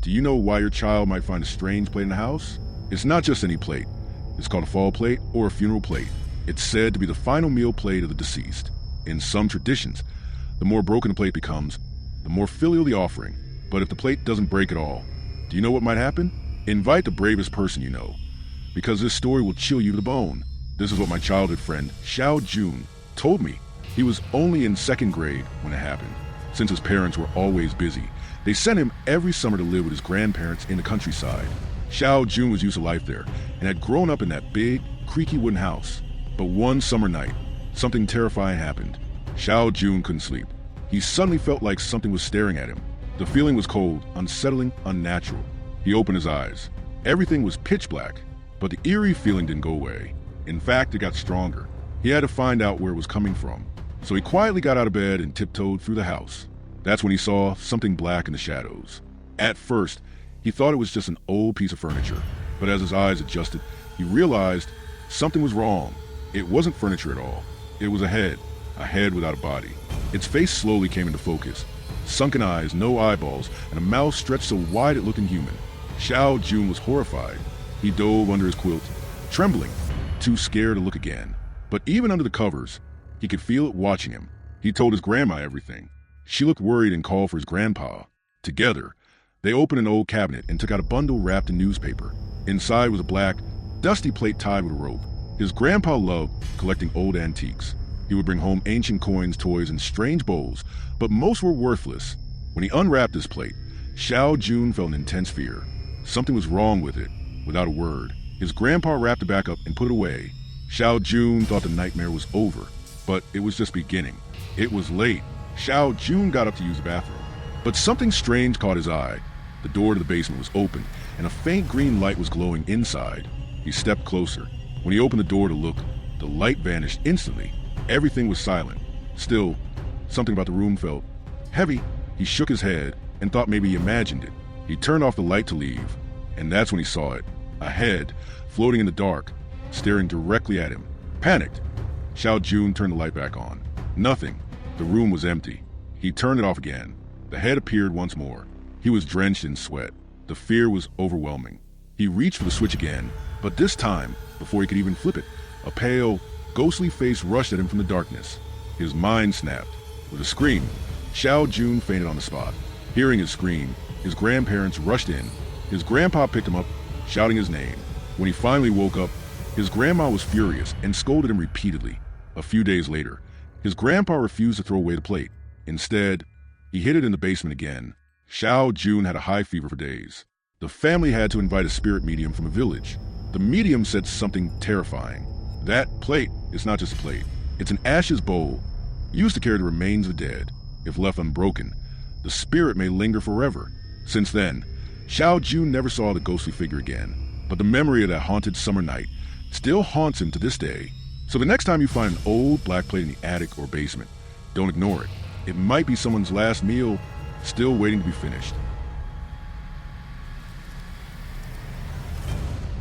Do you know why your child might find a strange plate in the house? It's not just any plate. It's called a fall plate or a funeral plate. It's said to be the final meal plate of the deceased. In some traditions, the more broken the plate becomes, the more filial the offering. But if the plate doesn't break at all, do you know what might happen? Invite the bravest person you know, because this story will chill you to the bone. This is what my childhood friend, Xiaojun, told me. He was only in 2nd grade when it happened. Since his parents were always busy, they sent him every summer to live with his grandparents in the countryside. Xiaojun was used to life there and had grown up in that big, creaky wooden house. But one summer night, something terrifying happened. Xiaojun couldn't sleep. He suddenly felt like something was staring at him. The feeling was cold, unsettling, unnatural. He opened his eyes. Everything was pitch black, but the eerie feeling didn't go away. In fact, it got stronger. He had to find out where it was coming from. So he quietly got out of bed and tiptoed through the house. That's when he saw something black in the shadows. At first, he thought it was just an old piece of furniture, but as his eyes adjusted, he realized something was wrong. It wasn't furniture at all. It was a head without a body. Its face slowly came into focus. Sunken eyes, no eyeballs, and a mouth stretched so wide it looked inhuman. Xiaojun was horrified. He dove under his quilt, trembling, too scared to look again. But even under the covers, he could feel it watching him. He told his grandma everything. She looked worried and called for his grandpa. Together, they opened an old cabinet and took out a bundle wrapped in newspaper. Inside was a black, dusty plate tied with a rope. His grandpa loved collecting old antiques. He would bring home ancient coins, toys, and strange bowls, but most were worthless. When he unwrapped this plate, Xiaojun felt an intense fear. Something was wrong with it. Without a word, his grandpa wrapped it back up and put it away. Xiaojun thought the nightmare was over, but it was just beginning. It was late. Xiaojun got up to use the bathroom, but something strange caught his eye. The door to the basement was open, and a faint green light was glowing inside. He stepped closer. When he opened the door to look, the light vanished instantly. Everything was silent. Still, something about the room felt heavy. He shook his head and thought maybe he imagined it. He turned off the light to leave, and that's when he saw it. A head, floating in the dark, staring directly at him. Panicked, Xiaojun turned the light back on. Nothing. The room was empty. He turned it off again. The head appeared once more. He was drenched in sweat. The fear was overwhelming. He reached for the switch again, but this time, before he could even flip it, a pale, ghostly face rushed at him from the darkness. His mind snapped. With a scream, Xiaojun fainted on the spot. Hearing his scream, his grandparents rushed in. His grandpa picked him up, shouting his name. When he finally woke up, his grandma was furious and scolded him repeatedly. A few days later, his grandpa refused to throw away the plate. Instead, he hid it in the basement again. Xiaojun had a high fever for days. The family had to invite a spirit medium from a village. The medium said something terrifying. That plate is not just a plate. It's an ashes bowl used to carry the remains of the dead. If left unbroken, the spirit may linger forever. Since then, Xiaojun never saw the ghostly figure again. But the memory of that haunted summer night still haunts him to this day. So the next time you find an old black plate in the attic or basement, don't ignore it. It might be someone's last meal still waiting to be finished.